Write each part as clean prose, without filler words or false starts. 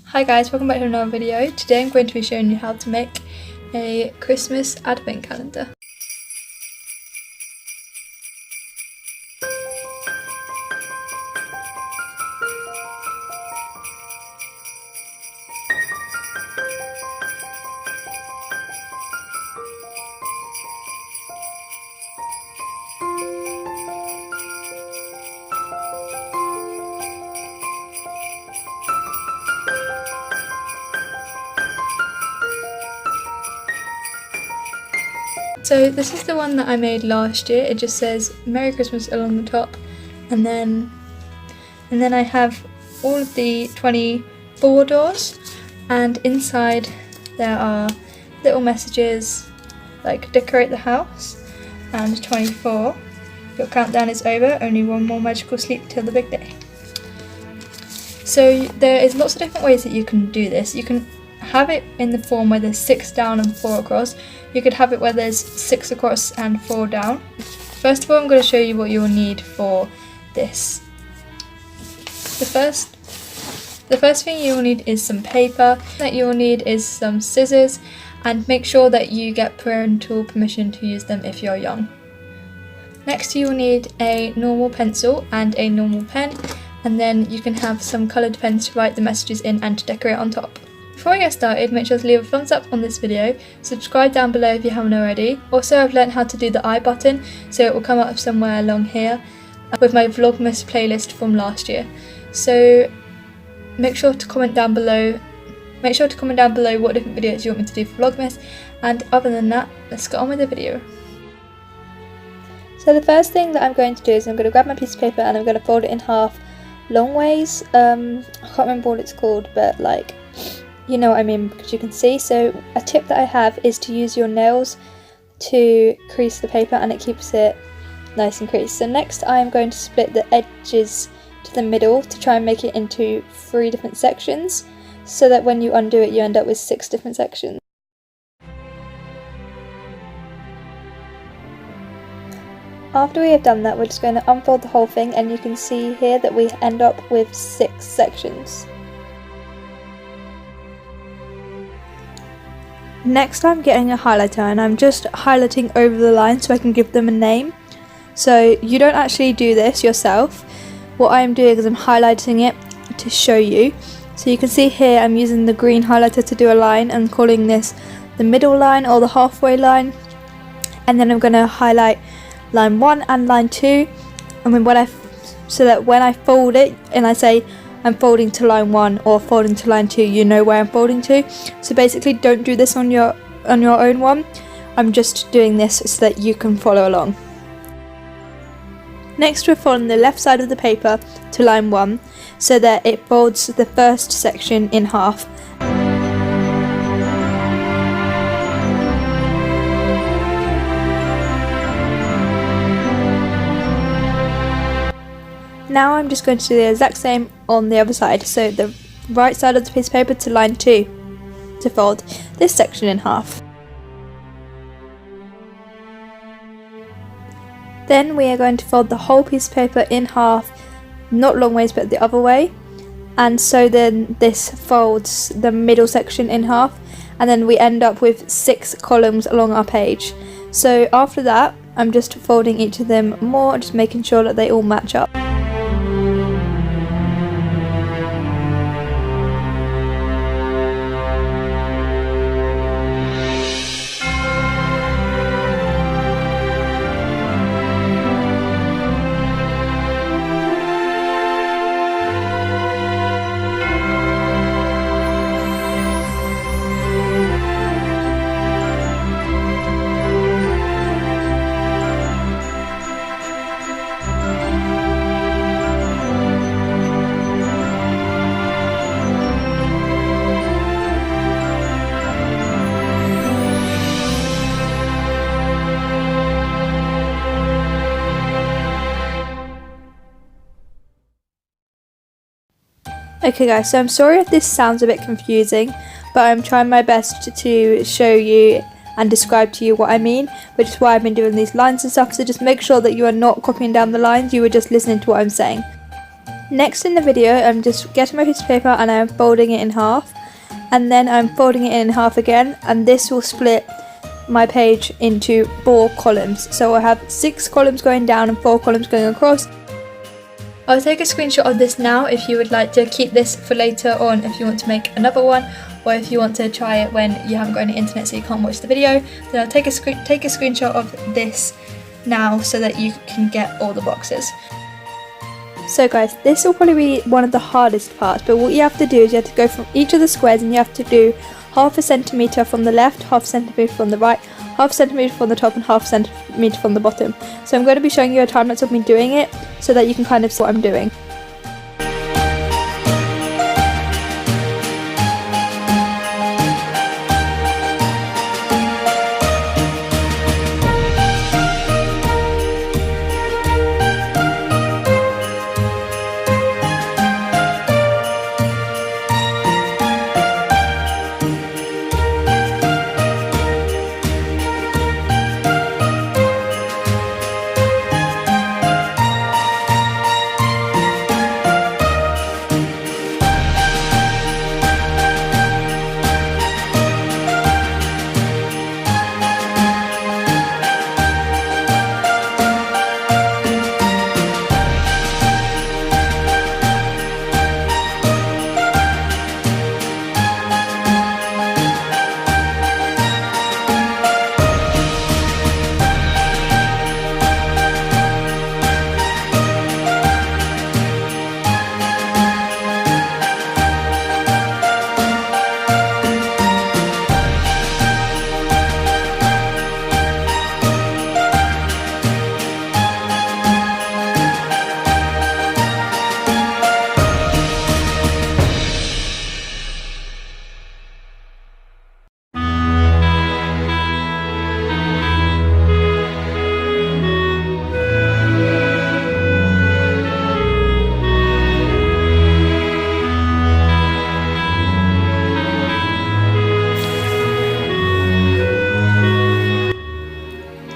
Hi guys, welcome back to another video. Today I'm going to be showing you how to make a Christmas advent calendar. So this is the one that I made last year. It just says Merry Christmas along the top, and then I have all of the 24 doors, and inside there are little messages like decorate the house, and 24, your countdown is over, only one more magical sleep till the big day. So there is lots of different ways that you can do this. You can have it in the form where there's 6 down and 4 across. You could have it where there's 6 across and 4 down. First of all, I'm going to show you what you will need for this. The first thing you will need is some paper. That you will need is some scissors, and make sure that you get parental permission to use them if you're young. Next you will need a normal pencil and a normal pen, and then you can have some coloured pens to write the messages in and to decorate on top. Before I get started, make sure to leave a thumbs up on this video, subscribe down below if you haven't already. Also, I've learned how to do the I button, so it will come up somewhere along here with my Vlogmas playlist from last year. So make sure to comment down below what different videos you want me to do for Vlogmas, and other than that, let's get on with the video. So the first thing that I'm going to do is I'm going to grab my piece of paper and I'm going to fold it in half long ways. I can't remember what it's called, but like, you know what I mean, because you can see. So a tip that I have is to use your nails to crease the paper, and it keeps it nice and creased. So next I am going to split the edges to the middle to try and make it into 3 different sections, so that when you undo it you end up with 6 different sections. After we have done that, we're just going to unfold the whole thing, and you can see here that we end up with 6 sections. Next I'm getting a highlighter, and I'm just highlighting over the line so I can give them a name. So you don't actually do this yourself. What I'm doing is I'm highlighting it to show you. So you can see here I'm using the green highlighter to do a line and calling this the middle line or the halfway line. And then I'm going to highlight line 1 and line 2, and so that when I fold it and I say I'm folding to line 1 or folding to line 2, you know where I'm folding to. So basically don't do this on your own one. I'm just doing this so that you can follow along. Next we're folding the left side of the paper to line 1 so that it folds the first section in half. Now I'm just going to do the exact same on the other side, so the right side of the piece of paper to line 2 to fold this section in half. Then we are going to fold the whole piece of paper in half, not long ways but the other way, and so then this folds the middle section in half, and then we end up with 6 columns along our page. So after that I'm just folding each of them more, just making sure that they all match up. Okay guys, so I'm sorry if this sounds a bit confusing, but I'm trying my best to show you and describe to you what I mean, which is why I've been doing these lines and stuff. So just make sure that you are not copying down the lines, you are just listening to what I'm saying. Next in the video, I'm just getting my piece of paper and I'm folding it in half, and then I'm folding it in half again, and this will split my page into 4 columns. So I have 6 columns going down and 4 columns going across. I'll take a screenshot of this now if you would like to keep this for later on, if you want to make another one, or if you want to try it when you haven't got any internet so you can't watch the video. Then I'll take a screenshot of this now so that you can get all the boxes. So guys, this will probably be one of the hardest parts, but what you have to do is you have to go from each of the squares and you have to do half a centimetre from the left, half a centimetre from the right, half a centimetre from the top and half a centimetre from the bottom. So I'm going to be showing you a time lapse of me doing it so that you can kind of see what I'm doing.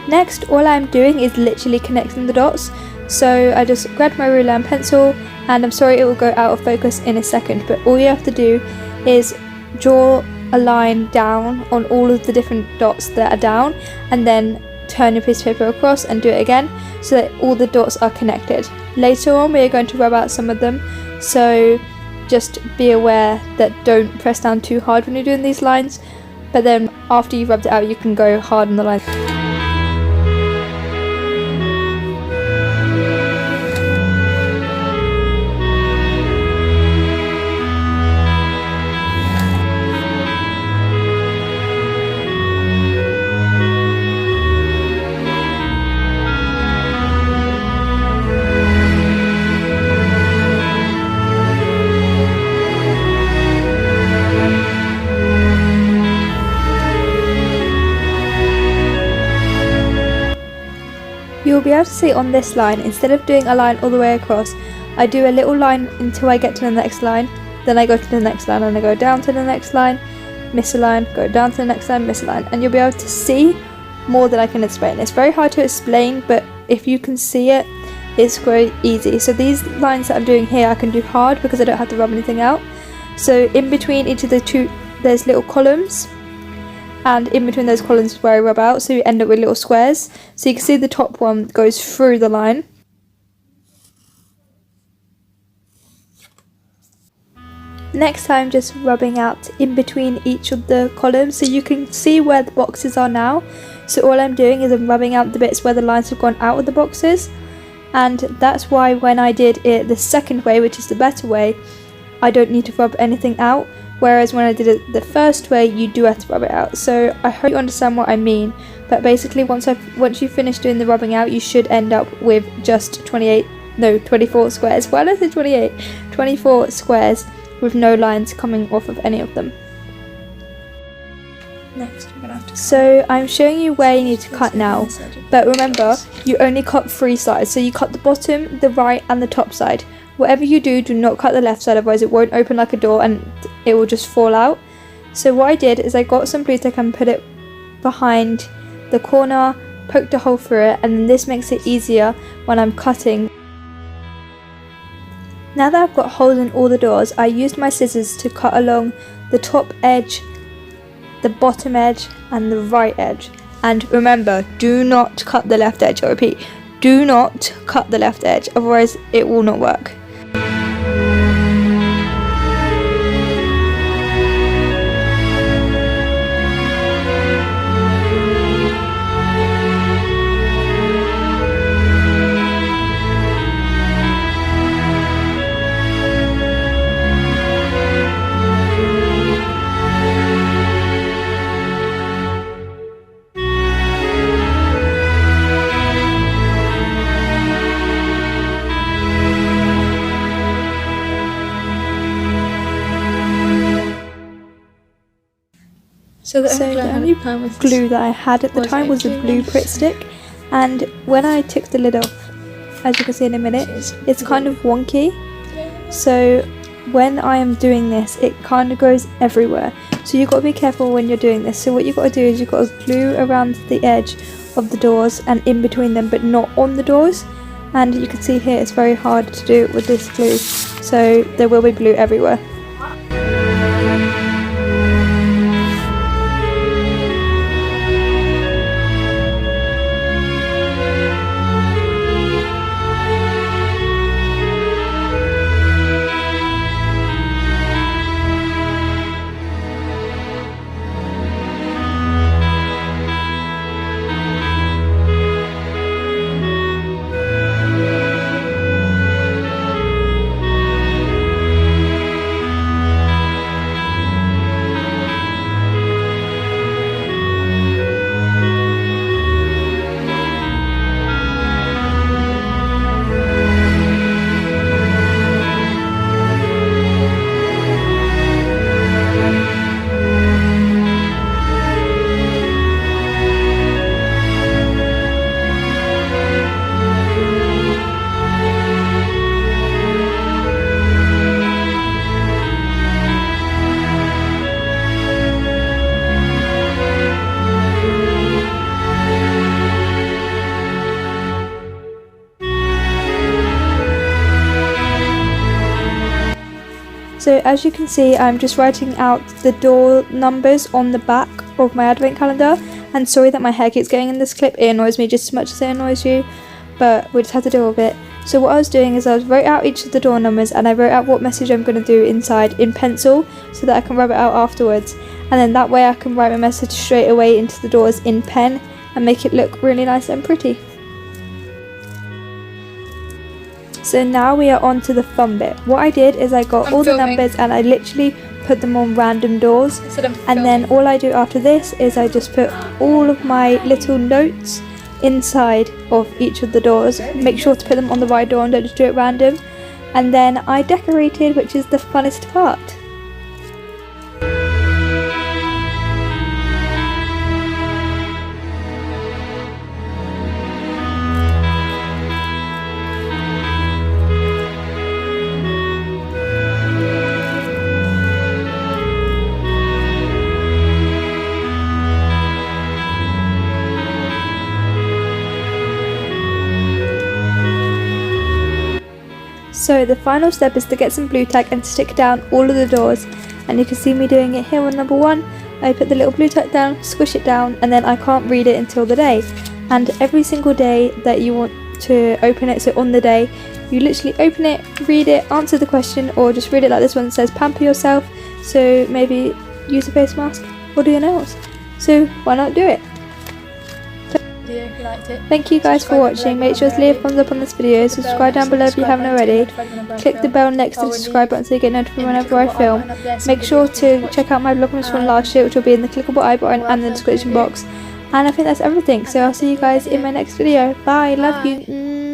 Next, all I'm doing is literally connecting the dots. So I just grabbed my ruler and pencil, and I'm sorry it will go out of focus in a second, but all you have to do is draw a line down on all of the different dots that are down, and then turn your piece of paper across and do it again so that all the dots are connected. Later on we are going to rub out some of them, so just be aware that don't press down too hard when you're doing these lines, but then after you've rubbed it out you can go hard on the line. You'll be able to see on this line, instead of doing a line all the way across, I do a little line until I get to the next line, then I go to the next line and I go down to the next line, miss a line, go down to the next line, miss a line, and you'll be able to see more than I can explain. It's very hard to explain, but if you can see it, it's very easy. So these lines that I'm doing here I can do hard because I don't have to rub anything out. So in between each of the two there's little columns, and in between those columns is where I rub out, so you end up with little squares. So you can see the top one goes through the line. Next I'm just rubbing out in between each of the columns so you can see where the boxes are now. So all I'm doing is I'm rubbing out the bits where the lines have gone out of the boxes, and that's why when I did it the second way, which is the better way, I don't need to rub anything out, whereas when I did it the first way you do have to rub it out. So I hope you understand what I mean, but basically once you finish doing the rubbing out you should end up with just 24 squares. Why did I say 28? 24 squares with no lines coming off of any of them. Next, we're gonna have to so I'm showing you where you need to cut now, but remember you only cut 3 sides, so you cut the bottom, the right and the top side. Whatever you do, do not cut the left side, otherwise it won't open like a door and it will just fall out. So what I did is I got some glue stick and put it behind the corner, poked a hole through it, and this makes it easier when I'm cutting. Now that I've got holes in all the doors, I used my scissors to cut along the top edge, the bottom edge and the right edge. And remember, do not cut the left edge. I repeat, do not cut the left edge, otherwise it will not work. So the only glue that I had at the time was the blue Pritt stick, and when I took the lid off, as you can see in a minute, it's kind of wonky. So when I am doing this, it kind of goes everywhere. So you've got to be careful when you're doing this. So what you've got to do is you've got to glue around the edge of the doors and in between them, but not on the doors. And you can see here it's very hard to do with this glue, so there will be glue everywhere. So as you can see, I'm just writing out the door numbers on the back of my advent calendar, and sorry that my hair keeps getting in this clip, it annoys me just as much as it annoys you, but we just have to deal with it. So what I was doing is I wrote out each of the door numbers, and I wrote out what message I'm going to do inside in pencil so that I can rub it out afterwards, and then that way I can write my message straight away into the doors in pen and make it look really nice and pretty. So now we are on to the fun bit. What I did is I got all the numbers and I literally put them on random doors, and then all I do after this is I just put all of my little notes inside of each of the doors. Make sure to put them on the right door and don't just do it random. And then I decorated, which is the funnest part. So the final step is to get some blue tack and stick down all of the doors, and you can see me doing it here on number 1. I put the little blue tack down, squish it down, and then I can't read it until the day. And every single day that you want to open it, so on the day, you literally open it, read it, answer the question, or just read it like this one that says pamper yourself, so maybe use a face mask or do your nails. So why not do it? If you liked it. Thank you guys for watching. Make sure to leave a thumbs up on this video, subscribe down below if you haven't already, click the bell next to the subscribe button so you get notified whenever I film. Make sure to check out my Vlogmas from last year, which will be in the clickable I button and the description box. And I think that's everything, so I'll see you guys in my next video. Bye, love you.